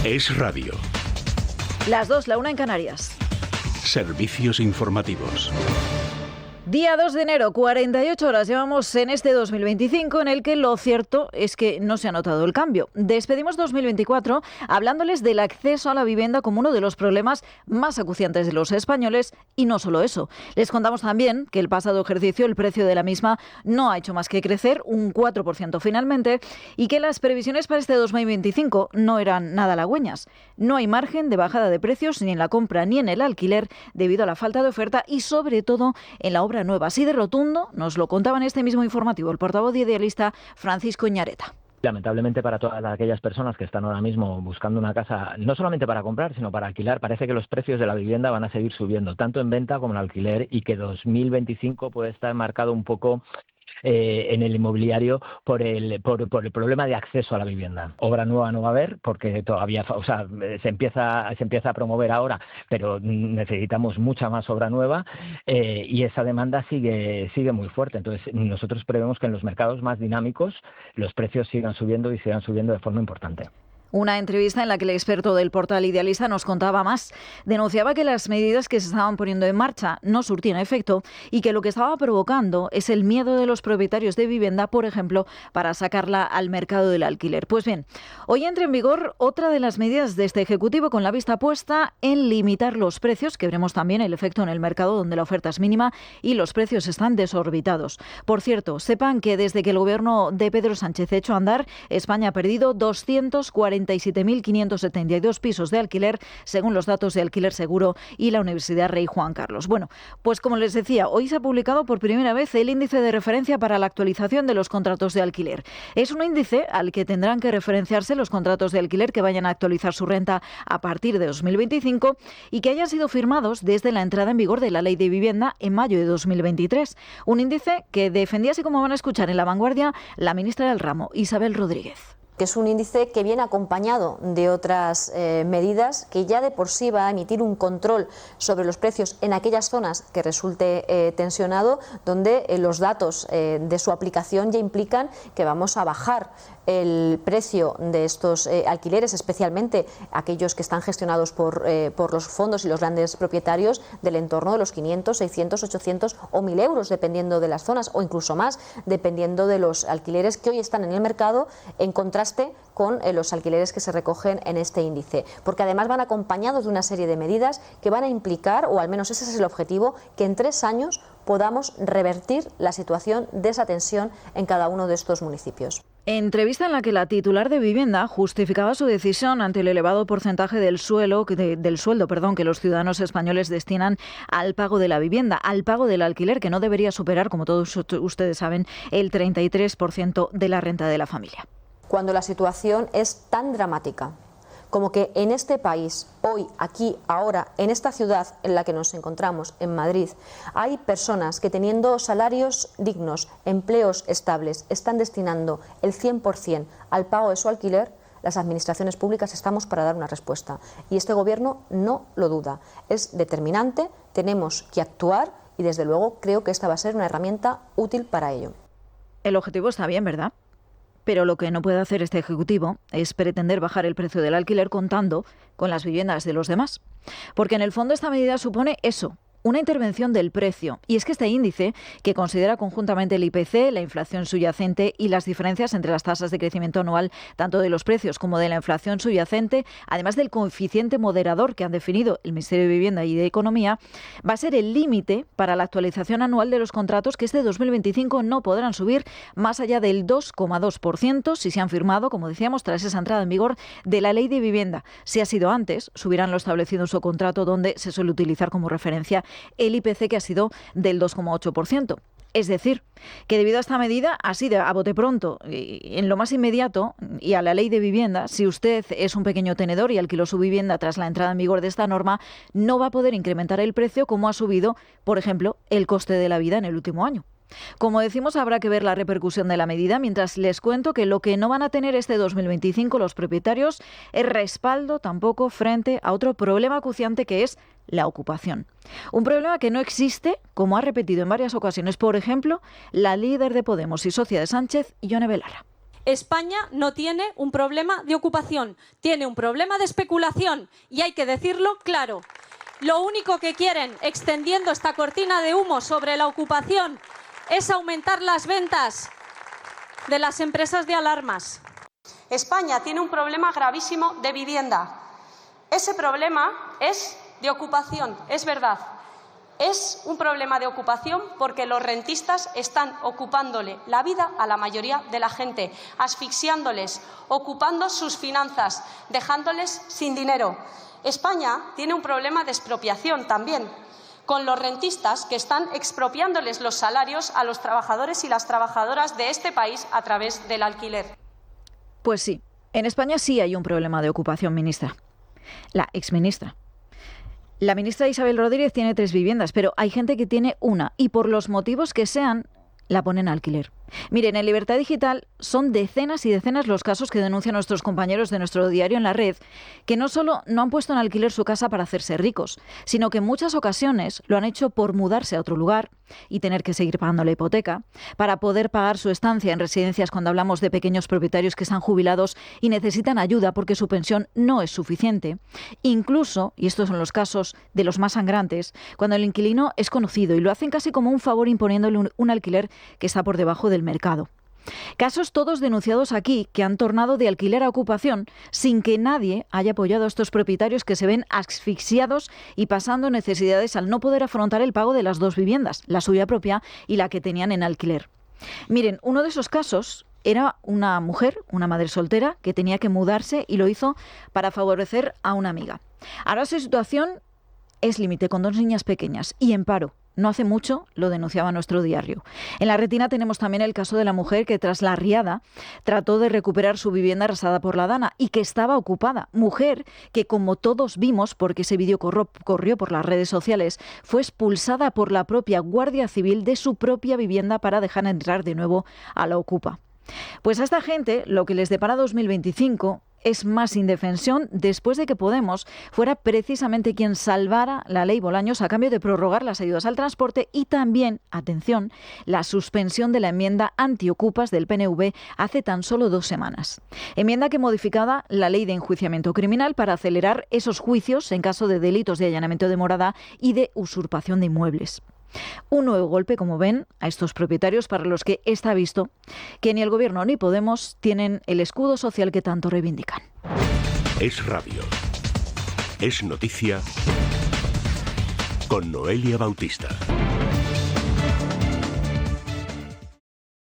Es Radio. Las 2, la 1 en Canarias. Servicios informativos. Día 2 de enero, 48 horas llevamos en este 2025, en el que lo cierto es que no se ha notado el cambio. Despedimos 2024 hablándoles del acceso a la vivienda como uno de los problemas más acuciantes de los españoles, y no solo eso. Les contamos también que el pasado ejercicio el precio de la misma no ha hecho más que crecer un 4% finalmente, y que las previsiones para este 2025 no eran nada halagüeñas. No hay margen de bajada de precios ni en la compra ni en el alquiler debido a la falta de oferta y sobre todo en la obra nueva. Así de rotundo nos lo contaba en este mismo informativo el portavoz idealista Francisco Iñareta. Lamentablemente, para todas aquellas personas que están ahora mismo buscando una casa, no solamente para comprar, sino para alquilar, parece que los precios de la vivienda van a seguir subiendo, tanto en venta como en alquiler, y que 2025 puede estar marcado un poco en el inmobiliario por el problema de acceso a la vivienda. Obra nueva no va a haber porque todavía, se empieza a promover ahora, pero necesitamos mucha más obra nueva, y esa demanda sigue muy fuerte. Entonces nosotros prevemos que en los mercados más dinámicos los precios sigan subiendo de forma importante. Una entrevista en la que el experto del portal Idealista nos contaba más. Denunciaba que las medidas que se estaban poniendo en marcha no surtían efecto y que lo que estaba provocando es el miedo de los propietarios de vivienda, por ejemplo, para sacarla al mercado del alquiler. Pues bien, hoy entra en vigor otra de las medidas de este Ejecutivo, con la vista puesta en limitar los precios, que veremos también el efecto en el mercado donde la oferta es mínima y los precios están desorbitados. Por cierto, sepan que desde que el gobierno de Pedro Sánchez echó a andar, España ha perdido 247.572 pisos de alquiler, según los datos de Alquiler Seguro y la Universidad Rey Juan Carlos. Bueno, pues como les decía, hoy se ha publicado por primera vez el índice de referencia para la actualización de los contratos de alquiler. Es un índice al que tendrán que referenciarse los contratos de alquiler que vayan a actualizar su renta a partir de 2025 y que hayan sido firmados desde la entrada en vigor de la Ley de Vivienda en mayo de 2023. Un índice que defendía, así como van a escuchar en La Vanguardia, la ministra del ramo, Isabel Rodríguez. Que es un índice que viene acompañado de otras medidas que ya de por sí va a emitir un control sobre los precios en aquellas zonas que resulte tensionado, donde los datos de su aplicación ya implican que vamos a bajar el precio de estos alquileres, especialmente aquellos que están gestionados por los fondos y los grandes propietarios, del entorno de los 500, 600, 800 o 1.000 euros, dependiendo de las zonas, o incluso más, dependiendo de los alquileres que hoy están en el mercado, en contraste con los alquileres que se recogen en este índice, porque además van acompañados de una serie de medidas que van a implicar, o al menos ese es el objetivo, que en 3 años podamos revertir la situación de esa tensión en cada uno de estos municipios. Entrevista en la que la titular de Vivienda justificaba su decisión ante el elevado porcentaje del sueldo que los ciudadanos españoles destinan al pago de la vivienda, al pago del alquiler, que no debería superar, como todos ustedes saben, el 33% de la renta de la familia. Cuando la situación es tan dramática como que en este país, hoy, aquí, ahora, en esta ciudad en la que nos encontramos, en Madrid, hay personas que, teniendo salarios dignos, empleos estables, están destinando el 100% al pago de su alquiler, las administraciones públicas estamos para dar una respuesta. Y este Gobierno no lo duda. Es determinante, tenemos que actuar y, desde luego, creo que esta va a ser una herramienta útil para ello. El objetivo está bien, ¿verdad? Pero lo que no puede hacer este Ejecutivo es pretender bajar el precio del alquiler contando con las viviendas de los demás. Porque en el fondo esta medida supone eso, una intervención del precio. Y es que este índice, que considera conjuntamente el IPC, la inflación subyacente y las diferencias entre las tasas de crecimiento anual, tanto de los precios como de la inflación subyacente, además del coeficiente moderador que han definido el Ministerio de Vivienda y de Economía, va a ser el límite para la actualización anual de los contratos, que este 2025 no podrán subir más allá del 2,2% si se han firmado, como decíamos, tras esa entrada en vigor de la Ley de Vivienda. Si ha sido antes, subirán lo establecido en su contrato, donde se suele utilizar como referencia el IPC, que ha sido del 2,8%. Es decir, que debido a esta medida, así de a bote pronto, en lo más inmediato, y a la Ley de Vivienda, si usted es un pequeño tenedor y alquiló su vivienda tras la entrada en vigor de esta norma, no va a poder incrementar el precio como ha subido, por ejemplo, el coste de la vida en el último año. Como decimos, habrá que ver la repercusión de la medida, mientras les cuento que lo que no van a tener este 2025 los propietarios es respaldo tampoco frente a otro problema acuciante, que es la ocupación. Un problema que no existe, como ha repetido en varias ocasiones, por ejemplo, la líder de Podemos y socia de Sánchez, Ione Belarra. España no tiene un problema de ocupación, tiene un problema de especulación y hay que decirlo claro. Lo único que quieren, extendiendo esta cortina de humo sobre la ocupación, es aumentar las ventas de las empresas de alarmas. España tiene un problema gravísimo de vivienda. Ese problema es de ocupación, es verdad. Es un problema de ocupación porque los rentistas están ocupándole la vida a la mayoría de la gente, asfixiándoles, ocupando sus finanzas, dejándoles sin dinero. España tiene un problema de expropiación también, con los rentistas que están expropiándoles los salarios a los trabajadores y las trabajadoras de este país a través del alquiler. Pues sí, en España sí hay un problema de ocupación, ministra. La exministra. La ministra Isabel Rodríguez tiene 3 viviendas, pero hay gente que tiene una y por los motivos que sean, la ponen a alquiler. Miren, en Libertad Digital son decenas y decenas los casos que denuncian nuestros compañeros de nuestro diario en la red, que no solo no han puesto en alquiler su casa para hacerse ricos, sino que en muchas ocasiones lo han hecho por mudarse a otro lugar y tener que seguir pagando la hipoteca, para poder pagar su estancia en residencias cuando hablamos de pequeños propietarios que están jubilados y necesitan ayuda porque su pensión no es suficiente. Incluso, y estos son los casos de los más sangrantes, cuando el inquilino es conocido y lo hacen casi como un favor imponiéndole un alquiler que está por debajo del mercado. Casos todos denunciados aquí que han tornado de alquiler a ocupación sin que nadie haya apoyado a estos propietarios que se ven asfixiados y pasando necesidades al no poder afrontar el pago de las 2 viviendas, la suya propia y la que tenían en alquiler. Miren, uno de esos casos era una mujer, una madre soltera, que tenía que mudarse y lo hizo para favorecer a una amiga. Ahora su situación es límite, con 2 niñas pequeñas y en paro. No hace mucho lo denunciaba nuestro diario. En La Retina tenemos también el caso de la mujer que tras la riada trató de recuperar su vivienda arrasada por la DANA y que estaba ocupada. Mujer que, como todos vimos, porque ese vídeo corrió por las redes sociales, fue expulsada por la propia Guardia Civil de su propia vivienda para dejar entrar de nuevo a la ocupa. Pues a esta gente lo que les depara 2025 es más indefensión después de que Podemos fuera precisamente quien salvara la ley Bolaños a cambio de prorrogar las ayudas al transporte y también, atención, la suspensión de la enmienda antiocupas del PNV hace tan solo 2 semanas. Enmienda que modificaba la ley de enjuiciamiento criminal para acelerar esos juicios en caso de delitos de allanamiento de morada y de usurpación de inmuebles. Un nuevo golpe, como ven, a estos propietarios para los que está visto que ni el Gobierno ni Podemos tienen el escudo social que tanto reivindican. Es radio. Es noticia con Noelia Bautista.